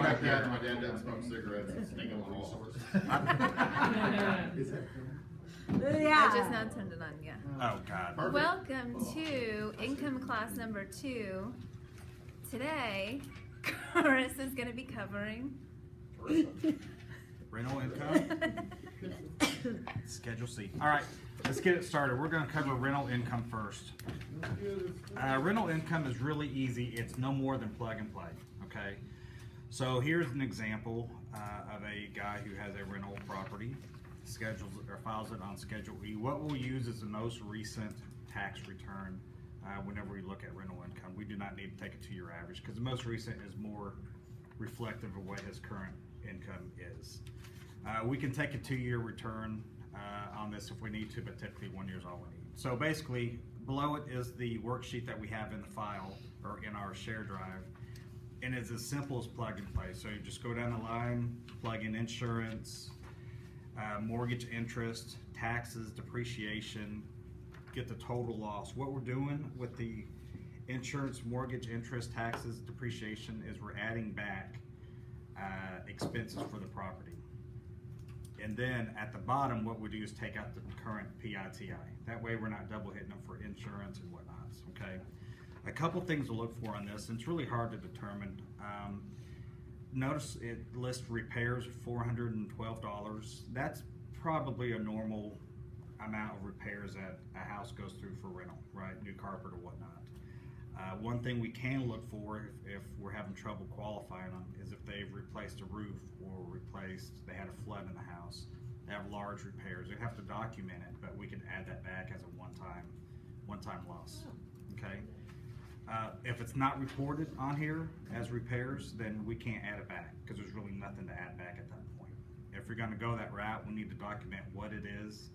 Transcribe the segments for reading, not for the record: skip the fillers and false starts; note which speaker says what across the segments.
Speaker 1: thinking about that. My dad doesn't smoke cigarettes. It's thinking of a resource.
Speaker 2: I just now turned it on, yeah.
Speaker 3: Oh, God.
Speaker 1: Perfect.
Speaker 2: Welcome to income class number 2. Today, Carissa's going to be covering
Speaker 3: Rental income. Schedule C. All right, let's get it started. We're going to cover rental income first. Rental income is really easy. It's no more than plug and play, okay? So here's an example of a guy who has a rental property, schedules or files it on Schedule E. What we'll use is the most recent tax return whenever we look at rental income. We do not need to take a 2-year average because the most recent is more reflective of what his current income is. We can take a 2-year return on this if we need to, but typically 1 year is all we need. So basically, below it is the worksheet that we have in the file or in our share drive, and it's as simple as plug and play. So you just go down the line, plug in insurance, mortgage interest, taxes, depreciation, get the total loss. What we're doing with the insurance, mortgage interest, taxes, depreciation is we're adding back expenses for the property. And then at the bottom, what we do is take out the current PITI. That way we're not double hitting them for insurance and whatnot, okay? A couple things to look for on this, and it's really hard to determine. Notice it lists repairs $412. That's probably a normal amount of repairs that a house goes through for rental, right? New carpet or whatnot. One thing we can look for if we're having trouble qualifying them is if they've replaced a roof or they had a flood in the house, they have large repairs. They have to document it, but we can add that back as a one-time loss, okay? If it's not reported on here as repairs, then we can't add it back because there's really nothing to add back at that point. If you're going to go that route, we need to document what it is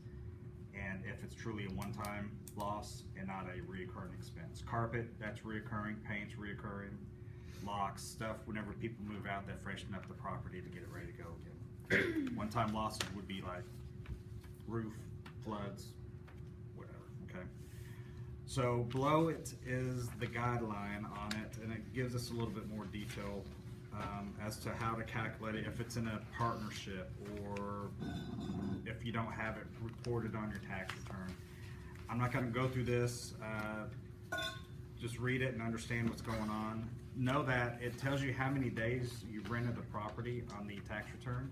Speaker 3: and if it's truly a one-time loss and not a reoccurring expense. Carpet, that's reoccurring. Paint's reoccurring. Locks, stuff whenever people move out, they freshen up the property to get it ready to go again. One-time losses would be like roof, floods, whatever, okay? So below it is the guideline on it, and it gives us a little bit more detail as to how to calculate it if it's in a partnership or if you don't have it reported on your tax return. I'm not going to go through this. Just read it and understand what's going on. Know that it tells you how many days you rented the property on the tax return.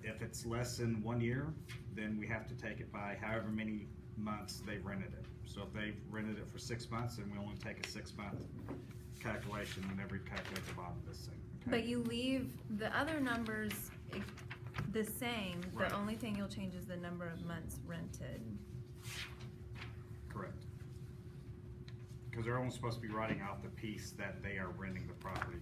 Speaker 3: If it's less than 1 year, then we have to take it by however many months they've rented it. So if they've rented it for 6 months, then we only take a 6-month calculation whenever you calculate the bottom of this thing. Okay?
Speaker 2: But you leave the other numbers the same.
Speaker 3: Right.
Speaker 2: The only thing you'll change is the number of months rented.
Speaker 3: Correct. Because they're only supposed to be writing out the piece that they are renting the property.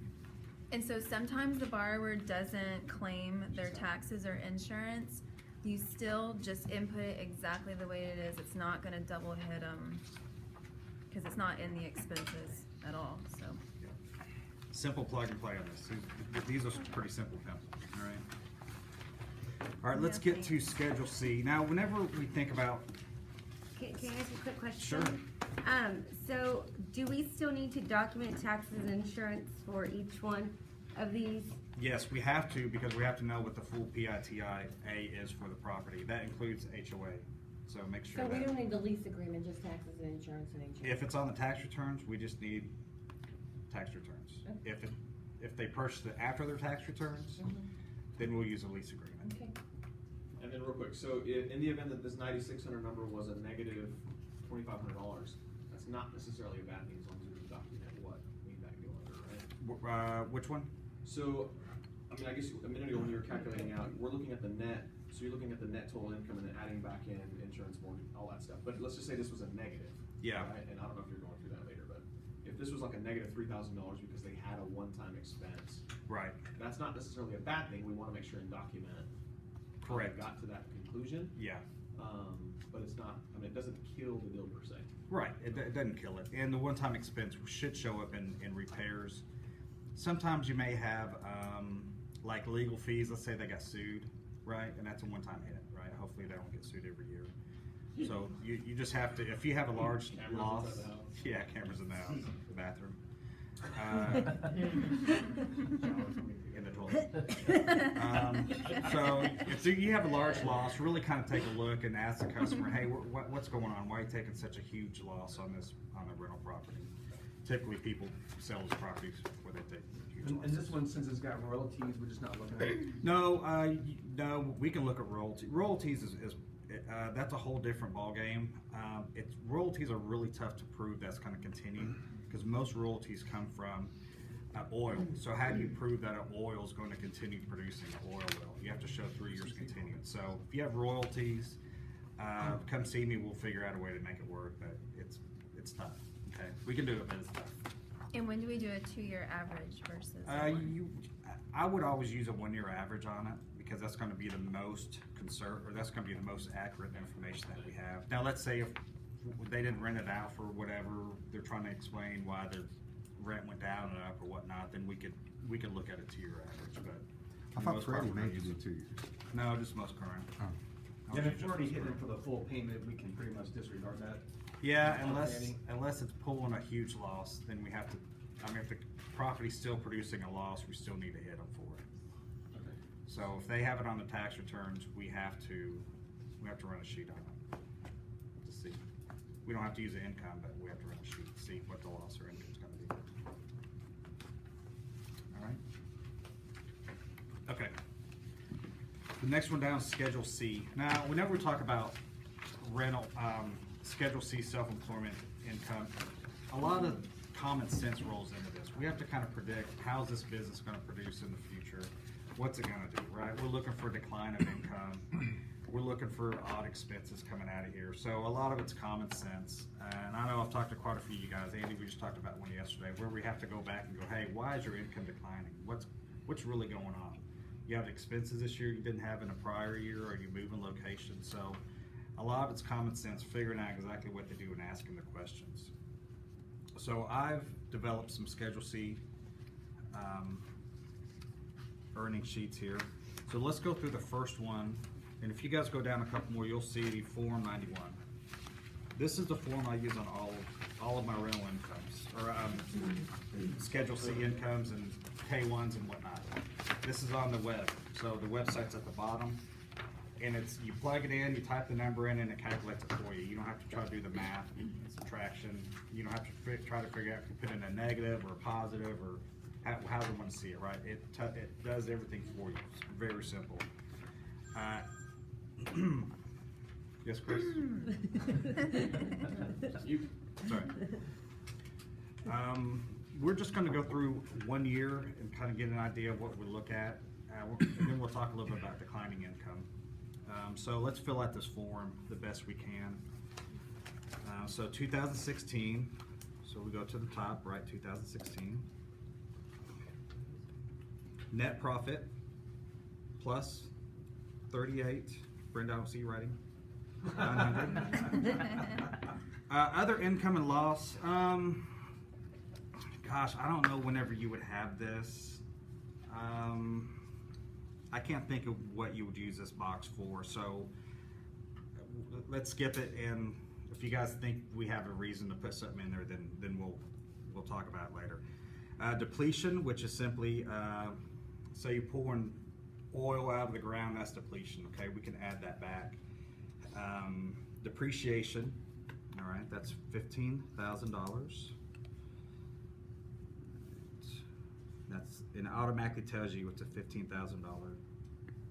Speaker 2: And so sometimes the borrower doesn't claim their taxes or insurance. You still just input it exactly the way it is. It's not going to double hit them because it's not in the expenses at all. So
Speaker 3: Yeah. Simple plug and play on this. These are pretty simple pencils, all right? All right, let's get to Schedule C. Now, whenever we think about...
Speaker 4: Can I ask you a quick question?
Speaker 3: Sure.
Speaker 4: So do we still need to document taxes and insurance for each one of these?
Speaker 3: Yes, we have to because we have to know what the full PITI is for the property. That includes HOA. So make sure
Speaker 5: So we
Speaker 3: that
Speaker 5: don't need the lease agreement, just taxes and insurance and insurance.
Speaker 3: if it's on the tax returns, we just need tax returns.
Speaker 5: Okay.
Speaker 3: If they purchase it after their tax returns, then we'll use a lease agreement.
Speaker 5: Okay.
Speaker 6: And then real quick, so in the event that this 9,600 number was a negative $2,500, that's not necessarily a bad thing as long as we can document what made that go under, right?
Speaker 3: Which one?
Speaker 6: So, I mean, I guess a minute ago when you were calculating out, we're looking at the net, so you're looking at the net total income and then adding back in insurance, mortgage, all that stuff. But let's just say this was a negative.
Speaker 3: Yeah.
Speaker 6: Right? And I don't know if you're going through that later, but if this was like a negative $3,000 because they had a one-time expense,
Speaker 3: Right.
Speaker 6: that's not necessarily a bad thing. We want to make sure and document how we
Speaker 3: Correct.
Speaker 6: got to that conclusion.
Speaker 3: Yeah.
Speaker 6: But it's not, I mean, it doesn't kill the deal per se.
Speaker 3: Right. It doesn't kill it. And the one-time expense should show up in repairs. Sometimes you may have like legal fees. Let's say they got sued, right? And that's a one-time hit, right? Hopefully they don't get sued every year. So you just have to, if you have a large
Speaker 6: Cameras
Speaker 3: loss,
Speaker 6: inside the house.
Speaker 3: yeah, cameras in the house, the bathroom. So if you have a large loss, really kind of take a look and ask the customer, hey, what's going on? Why are you taking such a huge loss on a rental property? Typically, people sell those properties where they take huge
Speaker 7: And
Speaker 3: losses.
Speaker 7: this one, since it's got royalties, we're just not looking at it.
Speaker 3: No, we can look at royalty. Royalties is that's a whole different ballgame. Royalties are really tough to prove that's going to continue because most royalties come from oil. So how do you prove that an oil is going to continue producing oil well? You have to show 3 years continuance. So if you have royalties, come see me. We'll figure out a way to make it work. But it's tough. Okay, we can do it, but it's tough.
Speaker 2: And when do we do a 2-year average versus?
Speaker 3: I would always use a 1-year average on it because that's going to be the most that's going to be the most accurate information that we have. Now, let's say if they didn't rent it out for whatever, they're trying to explain why their rent went down and up or whatnot, then we could look at a 2-year average. But
Speaker 8: I
Speaker 3: for the
Speaker 8: thought
Speaker 3: most part,
Speaker 8: Freddie
Speaker 3: we're gonna
Speaker 8: made you
Speaker 3: use
Speaker 8: do
Speaker 3: it.
Speaker 8: 2 years.
Speaker 3: No, just most current.
Speaker 8: Oh.
Speaker 3: I'll
Speaker 7: And
Speaker 3: use
Speaker 7: if
Speaker 3: just
Speaker 7: we're already
Speaker 3: most
Speaker 7: hitting
Speaker 3: current.
Speaker 7: for the full payment, we can pretty much disregard that.
Speaker 3: Yeah,
Speaker 7: Outstanding.
Speaker 3: unless it's pulling a huge loss, then we have to. I mean, if the property's still producing a loss, we still need to hit them for it.
Speaker 7: Okay.
Speaker 3: So if they have it on the tax returns, we have to run a sheet on it to see. We don't have to use the income, but we have to run a sheet to see what the loss or income is going to be. All right. Okay. The next one down is Schedule C. Now, whenever we talk about rental, Schedule C self-employment income, a lot of common sense rolls into this. We have to kind of predict how's this business going to produce in the future. What's it going to do, right? We're looking for a decline of income. We're looking for odd expenses coming out of here. So a lot of it's common sense. And I know I've talked to quite a few of you guys. Andy, we just talked about one yesterday where we have to go back and go, hey, why is your income declining? What's really going on? You have expenses this year you didn't have in a prior year, or you moving locations. So a lot of it's common sense, figuring out exactly what to do and asking the questions. So I've developed some Schedule C earning sheets here. So let's go through the first one. And if you guys go down a couple more, you'll see the Form 91. This is the form I use on all of my rental incomes, or Schedule C incomes and K1s and whatnot. This is on the web, so the website's at the bottom, and you plug it in, you type the number in, and it calculates it for you. You don't have to try to do the math, subtraction. You don't have to try to figure out if you put in a negative or a positive or how they want to see it, right? It does everything for you. It's very simple. Yes, Chris? Sorry. We're just going to go through 1 year and kind of get an idea of what we look at, and then we'll talk a little bit about declining income. So let's fill out this form the best we can. So 2016, so we go to the top, right, 2016. Net profit plus 38, Brenda, I don't see you writing, 900. Other income and loss, gosh, I don't know whenever you would have this. I can't think of what you would use this box for, so let's skip it, and if you guys think we have a reason to put something in there, then we'll talk about it later. Depletion, which is simply, say you're pouring oil out of the ground, that's depletion, okay? We can add that back. Depreciation, all right, that's $15,000. And it automatically tells you it's a $15,000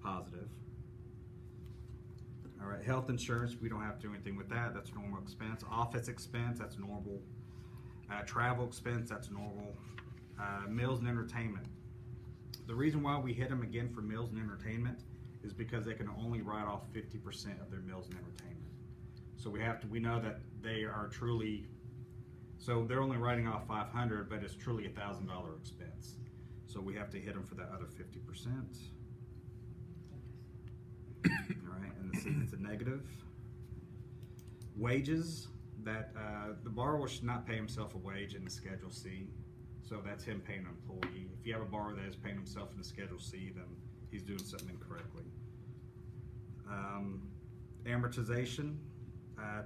Speaker 3: positive. All right, health insurance, we don't have to do anything with that. That's normal expense. Office expense, that's normal. Travel expense, that's normal. Meals and entertainment. The reason why we hit them again for meals and entertainment is because they can only write off 50% of their meals and entertainment. So we know that they are truly, so they're only writing off $500, but it's truly $1,000 expense. So we have to hit them for that other 50%. All right, and it's a negative. Wages, that the borrower should not pay himself a wage in the Schedule C. So that's him paying an employee. If you have a borrower that is paying himself in the Schedule C, then he's doing something incorrectly. Amortization,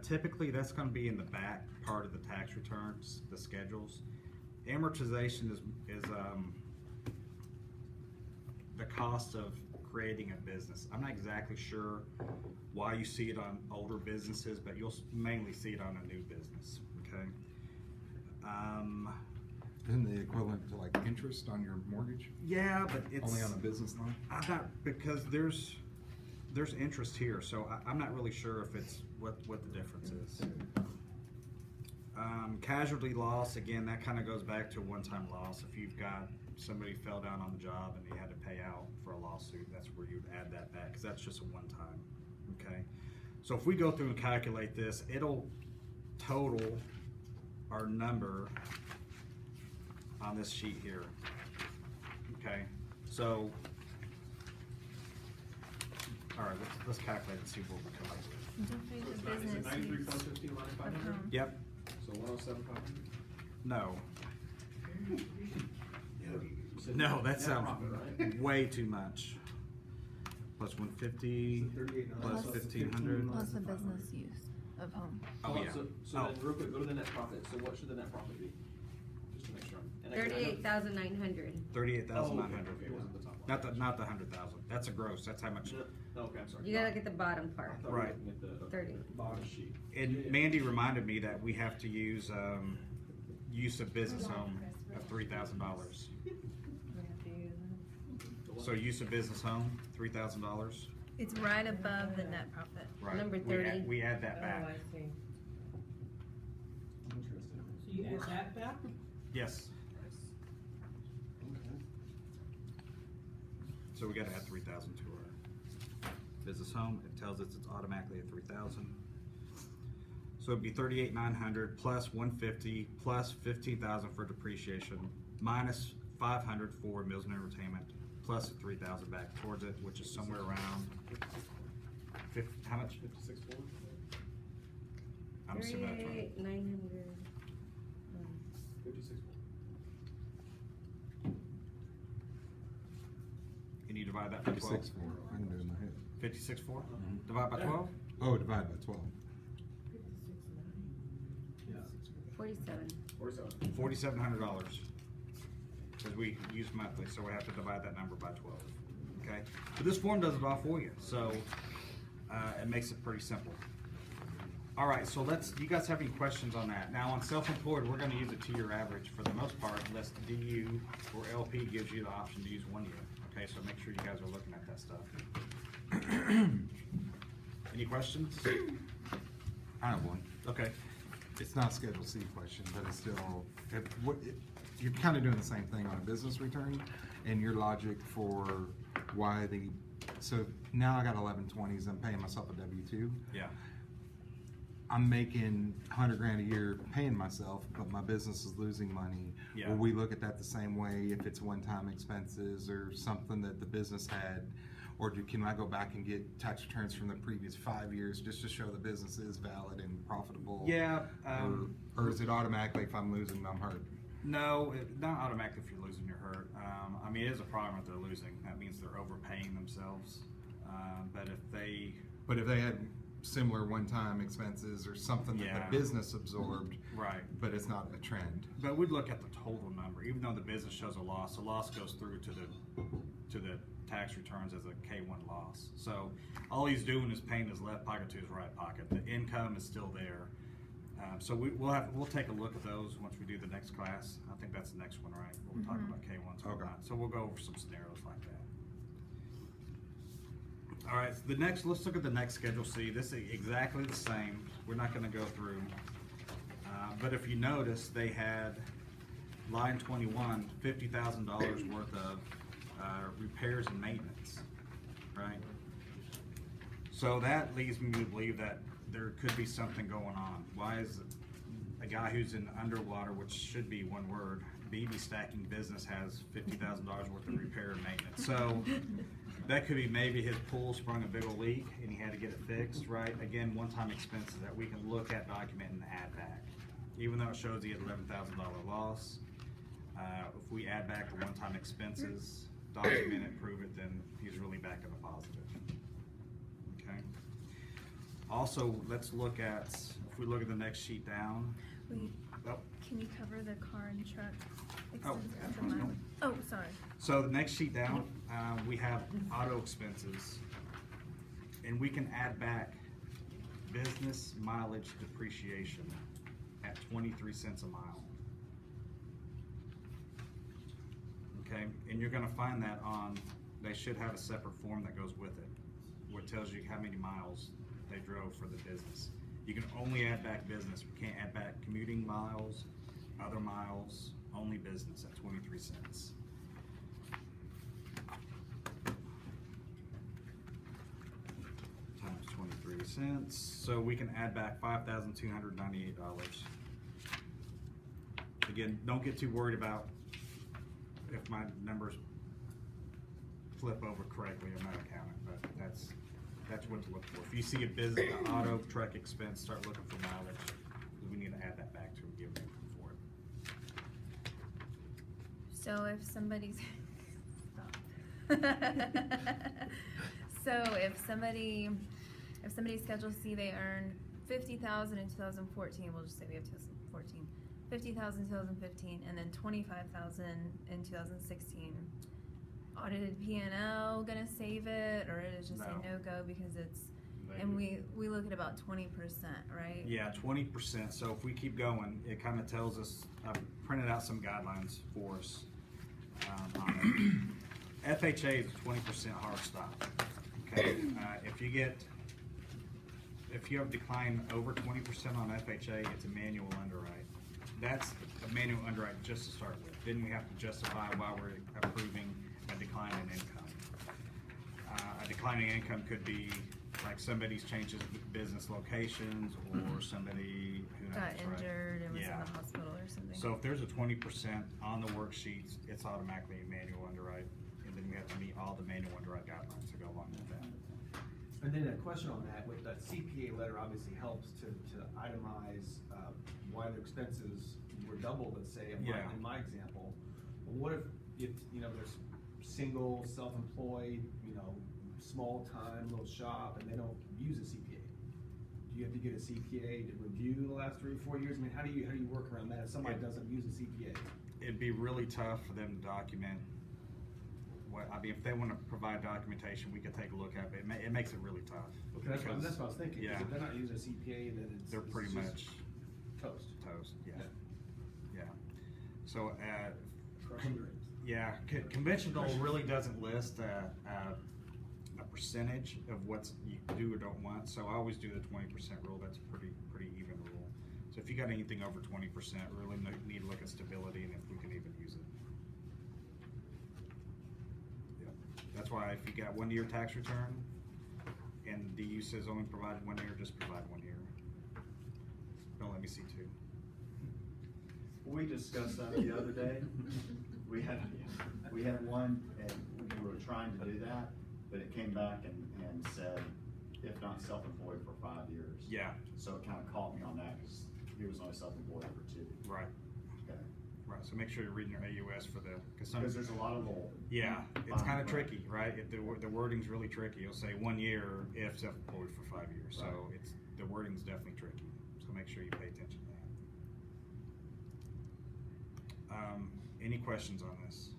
Speaker 3: typically that's going to be in the back part of the tax returns, the schedules. Amortization is cost of creating a business. I'm not exactly sure why you see it on older businesses, but you'll mainly see it on a new business, okay?
Speaker 8: Isn't the equivalent to like interest on your mortgage?
Speaker 3: Yeah, but it's.
Speaker 8: Only on a business loan?
Speaker 3: I'm not, because there's interest here, so I'm not really sure if it's, what the difference is. Casualty loss, again, that kinda goes back to one-time loss. If you've got, somebody fell down on the job and you had to pay out for a lawsuit, that's where you'd add that back, cause that's just a one-time, okay? So if we go through and calculate this, it'll total our number on this sheet here, okay? So, all right, let's calculate and see what we come up with.
Speaker 2: Don't forget
Speaker 6: So
Speaker 2: the
Speaker 6: it's not, is it
Speaker 2: business
Speaker 6: 93,415
Speaker 2: use.
Speaker 6: minus 500?
Speaker 2: Okay.
Speaker 3: Yep,
Speaker 6: So 107,500?
Speaker 3: no,
Speaker 6: You said
Speaker 3: no, that
Speaker 6: net
Speaker 3: sounds
Speaker 6: profit, right?
Speaker 3: way too much. Plus 150,
Speaker 6: So 38,900
Speaker 3: plus
Speaker 2: Plus
Speaker 3: 1,500.
Speaker 2: Plus the business use of home.
Speaker 3: Oh, yeah.
Speaker 6: So
Speaker 3: Oh.
Speaker 6: then, real quick, go to the net profit. So what should the net profit be? Just to make sure. And again, I know-
Speaker 4: 38,900.
Speaker 3: 38,900.
Speaker 6: Oh, okay, it wasn't the top line.
Speaker 3: Not the 100,000. That's a gross. That's how much.
Speaker 6: No, okay, I'm sorry.
Speaker 4: You gotta look at the bottom
Speaker 6: I
Speaker 4: part.
Speaker 6: thought we were
Speaker 3: Right.
Speaker 6: looking at the
Speaker 4: 30.
Speaker 6: bottom sheet.
Speaker 3: And Mandy reminded me that we have to use use of business home of $3,000. So use of business home, $3,000.
Speaker 2: It's right above the net profit.
Speaker 3: Right.
Speaker 4: Number
Speaker 3: We add-
Speaker 4: 30.
Speaker 3: We add that
Speaker 5: Oh,
Speaker 3: back.
Speaker 5: I see.
Speaker 7: Interesting.
Speaker 9: So you add that back?
Speaker 3: Yes.
Speaker 7: Okay.
Speaker 3: So we gotta add 3,000 to our business home. It tells us it's automatically at 3,000. So it'd be 38,900 plus 150 plus 15,000 for depreciation minus 500 for meals and entertainment plus 3,000 back towards it, which is somewhere around how much?
Speaker 6: 56.4?
Speaker 3: I'm assuming that's right.
Speaker 4: 38,900.
Speaker 6: 56.4.
Speaker 3: Can you divide that by 12?
Speaker 8: 56.4, I can do it in my head.
Speaker 3: 56.4?
Speaker 8: Mhm.
Speaker 3: Divide by 12?
Speaker 8: Oh, divide by 12.
Speaker 7: Yeah.
Speaker 4: 47.
Speaker 6: 47.
Speaker 3: $4,700. Because we use monthly, so we have to divide that number by 12. Okay? But this form does it all for you, so it makes it pretty simple. All right, so you guys have any questions on that? Now, on self-employed, we're gonna use a 2-year average for the most part, unless the DU or LP gives you the option to use 1 year. Okay, so make sure you guys are looking at that stuff. Any questions?
Speaker 8: I have one.
Speaker 3: Okay.
Speaker 8: It's not a Schedule C question, but it's still, you're kind of doing the same thing on a business return, and your logic for why so now I got 1120s, I'm paying myself a W-2.
Speaker 3: Yeah.
Speaker 8: I'm making 100 grand a year paying myself, but my business is losing money.
Speaker 3: Yeah.
Speaker 8: Will we look at that the same way if it's one-time expenses or something that the business had? Or can I go back and get tax returns from the previous 5 years just to show the business is valid and profitable?
Speaker 3: Yeah.
Speaker 8: Or is it automatically if I'm losing, I'm hurt?
Speaker 3: No, not automatically if you're losing, you're hurt. I mean, it is a problem if they're losing. That means they're overpaying themselves. But if they
Speaker 8: had similar one-time expenses or something that
Speaker 3: Yeah.
Speaker 8: the business absorbed,
Speaker 3: right.
Speaker 8: but it's not a trend.
Speaker 3: But we'd look at the total number, even though the business shows a loss. The loss goes through to the tax returns as a K1 loss. So all he's doing is paying his left pocket to his right pocket. The income is still there. So we'll take a look at those once we do the next class. I think that's the next one, right? We're talking about K1s. and
Speaker 8: Okay.
Speaker 3: whatnot. So we'll go over some scenarios like that. All right, so let's look at the next Schedule C. This is exactly the same. We're not gonna go through. But if you notice, they had line 21, $50,000 worth of repairs and maintenance, right? So that leads me to believe that there could be something going on. Why is a guy who's in underwater, which should be one word, BB stacking business, has $50,000 worth of repair and maintenance? So that could be maybe his pool sprung a big old leak and he had to get it fixed, right? Again, one-time expenses that we can look at, document, and add back. Even though it shows he had $11,000 loss, if we add back the one-time expenses, document it, prove it, then he's really back in the positive. Okay. Also, let's look at, if we look at the next sheet down.
Speaker 2: Wait,
Speaker 3: Oh,
Speaker 2: can you cover the car and truck extensive
Speaker 3: that's
Speaker 2: mileage.
Speaker 3: fine.
Speaker 2: Oh, sorry.
Speaker 3: So the next sheet down, we have auto expenses. And we can add back business mileage depreciation at 23 cents a mile. Okay, and you're gonna find that on, they should have a separate form that goes with it, where it tells you how many miles they drove for the business. You can only add back business, we can't add back commuting miles, other miles, only business at 23 cents. Times 23 cents, so we can add back $5,298. Again, don't get too worried about if my numbers flip over correctly. I'm not an accountant, but that's what to look for. If you see a business, an auto truck expense, start looking for mileage. We need to add that back to it, give them income for it.
Speaker 2: So if somebody's so if somebody's Schedule C, they earned 50,000 in 2014. We'll just say we have 2014. 50,000 in 2015, and then 25,000 in 2016. Audited P&L gonna save it, or it is just a
Speaker 3: No.
Speaker 2: no-go because it's, and we look at about 20%, right?
Speaker 3: Yeah, 20%. So if we keep going, it kind of tells us, I've printed out some guidelines for us on it. FHA is a 20% hard stop. Okay, if you have decline over 20% on FHA, it's a manual underwrite. That's a manual underwrite just to start with. Then we have to justify why we're approving a decline in income. A decline in income could be like somebody's changes business locations, or somebody who knows,
Speaker 2: Got
Speaker 3: right?
Speaker 2: injured and was
Speaker 3: Yeah.
Speaker 2: in the hospital or something.
Speaker 3: So if there's a 20% on the worksheets, it's automatically a manual underwrite, and then we have to meet all the manual underwrite guidelines to go along with that.
Speaker 7: And then a question on that, with that CPA letter obviously helps to itemize, why their expenses were double, let's say, in
Speaker 3: Yeah.
Speaker 7: my example. What if, there's single, self-employed, small time, little shop, and they don't use a CPA? Do you have to get a CPA to review the last 3 or 4 years? I mean, how do you work around that if somebody doesn't use a CPA?
Speaker 3: It'd be really tough for them to document if they want to provide documentation, we could take a look at it. It makes it really tough.
Speaker 7: Okay, that's what
Speaker 3: because
Speaker 7: I was thinking, 'cause
Speaker 3: Yeah.
Speaker 7: if they're not using a CPA, then
Speaker 3: They're pretty
Speaker 7: it's
Speaker 3: much
Speaker 7: just toast.
Speaker 3: yeah. Yeah. So,
Speaker 7: Crushing dreams.
Speaker 3: yeah, conventional really doesn't list a percentage of what you do or don't want, so I always do the 20% rule. That's a pretty even rule. So if you got anything over 20%, really need to look at stability and if we can even use it. Yeah. That's why if you got 1 year tax return and DU says only provide 1 year, just provide 1 year. Don't let me see 2.
Speaker 9: We discussed that the other day. We had one, and we were trying to do that, but it came back and said, if not self-employed for 5 years.
Speaker 3: Yeah.
Speaker 9: So it kind of caught me on that, because he was only self-employed for 2.
Speaker 3: Right.
Speaker 9: Okay.
Speaker 3: Right. So make sure you're reading your AUS for
Speaker 9: Because there's a lot of little.
Speaker 3: Yeah, it's
Speaker 9: fine
Speaker 3: kind of
Speaker 9: print.
Speaker 3: tricky, right? If the wording's really tricky. It'll say 1 year if self-employed for 5 years. So
Speaker 9: Right.
Speaker 3: the wording's definitely tricky. So make sure you pay attention to that. Any questions on this?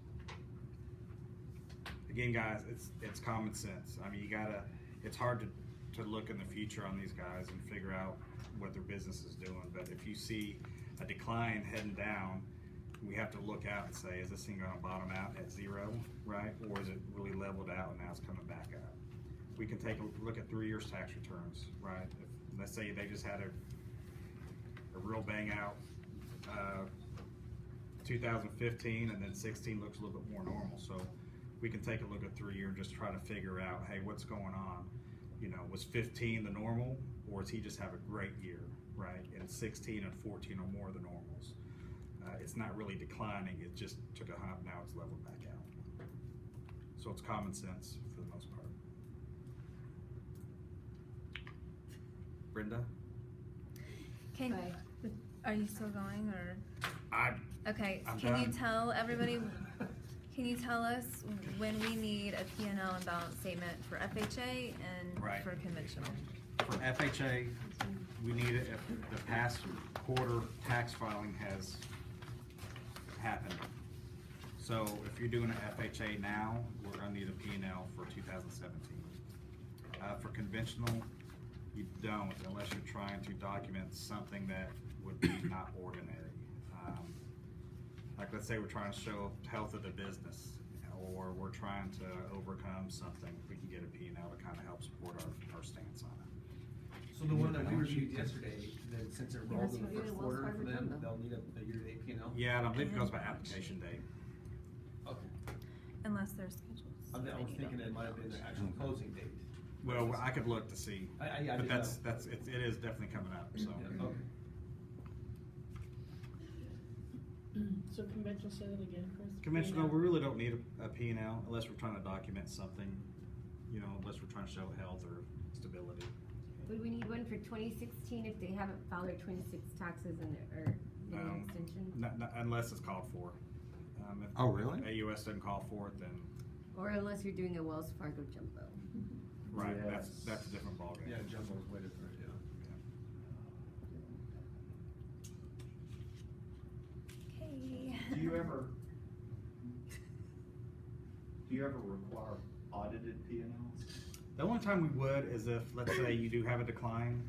Speaker 3: Again, guys, it's common sense. I mean, it's hard to look in the future on these guys and figure out what their business is doing. But if you see a decline heading down, we have to look out and say, is this thing gonna bottom out at 0, right? Or is it really leveled out and now it's coming back up? We can take a look at 3 years tax returns, right? If, let's say they just had a real bang out 2015, and then 16 looks a little bit more normal. So we can take a look at 3 year and just try to figure out, hey, what's going on? Was 15 the normal, or does he just have a great year, right? And 16 and 14 are more the normals. It's not really declining, it just took a hump, now it's leveled back out. So it's common sense for the most part. Brenda?
Speaker 2: Are you still going, or? Okay,
Speaker 3: I'm
Speaker 2: can you
Speaker 3: done.
Speaker 2: tell everybody, can you tell us when we need a P&L and balance statement for FHA and
Speaker 3: Right.
Speaker 2: for conventional?
Speaker 3: For FHA, we need it if the past quarter tax filing has happened. So if you're doing an FHA now, we're gonna need a P&L for 2017. For conventional, you don't unless you're trying to document something that would be not ordinary. Like let's say we're trying to show health of the business, or we're trying to overcome something, we can get a P&L to kind of help support our stance on it.
Speaker 7: So the one that we reviewed yesterday, then since it rolled in the
Speaker 4: Yeah,
Speaker 7: first
Speaker 4: Wells
Speaker 7: quarter
Speaker 4: Fargo
Speaker 7: for them,
Speaker 4: Jumbo.
Speaker 7: they'll need a year-to-date P&L?
Speaker 3: Yeah, and I believe it goes by application date.
Speaker 7: Okay.
Speaker 2: Unless they're scheduled.
Speaker 7: I was thinking it might have been the actual closing date.
Speaker 3: Well, I could look to see,
Speaker 7: I
Speaker 3: but
Speaker 7: did
Speaker 3: that's, it is definitely coming up, so.
Speaker 7: Yeah, okay.
Speaker 10: So conventional, say that again, Chris?
Speaker 3: Conventional, we really don't need a P&L unless we're trying to document something, you know, unless we're trying to show health or stability.
Speaker 4: Would we need one for 2016 if they haven't filed their 26 taxes and, or get an extension?
Speaker 3: Not unless it's called for. If
Speaker 8: Oh, really?
Speaker 3: AUS doesn't call for it, then,
Speaker 4: Or unless you're doing a Wells Fargo Jumbo?
Speaker 3: right,
Speaker 9: Yes.
Speaker 3: that's a different ballgame.
Speaker 7: Yeah, Jumbo's way different, yeah.
Speaker 2: Okay.
Speaker 9: Do you ever require audited P&Ls?
Speaker 3: The only time we would is if, let's say you do have a decline,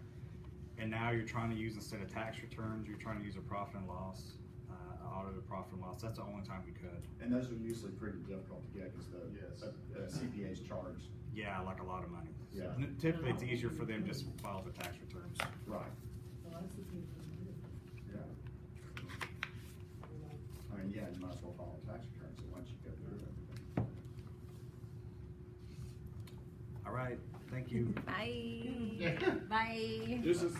Speaker 3: and now you're trying to use, instead of tax returns, you're trying to use a profit and loss, audited profit and loss, that's the only time we could.
Speaker 9: And those are usually pretty difficult to get, because the CPA's charged.
Speaker 3: Yeah, like a lot of money.
Speaker 9: Yeah.
Speaker 3: Typically, it's easier for them just to file the tax returns.
Speaker 9: Right.
Speaker 10: Oh, I see people do it.
Speaker 9: Yeah. I mean, yeah, you might as well file a tax return, so once you go through everything.
Speaker 3: All right, thank you.
Speaker 2: Bye.
Speaker 4: Bye.
Speaker 6: This is,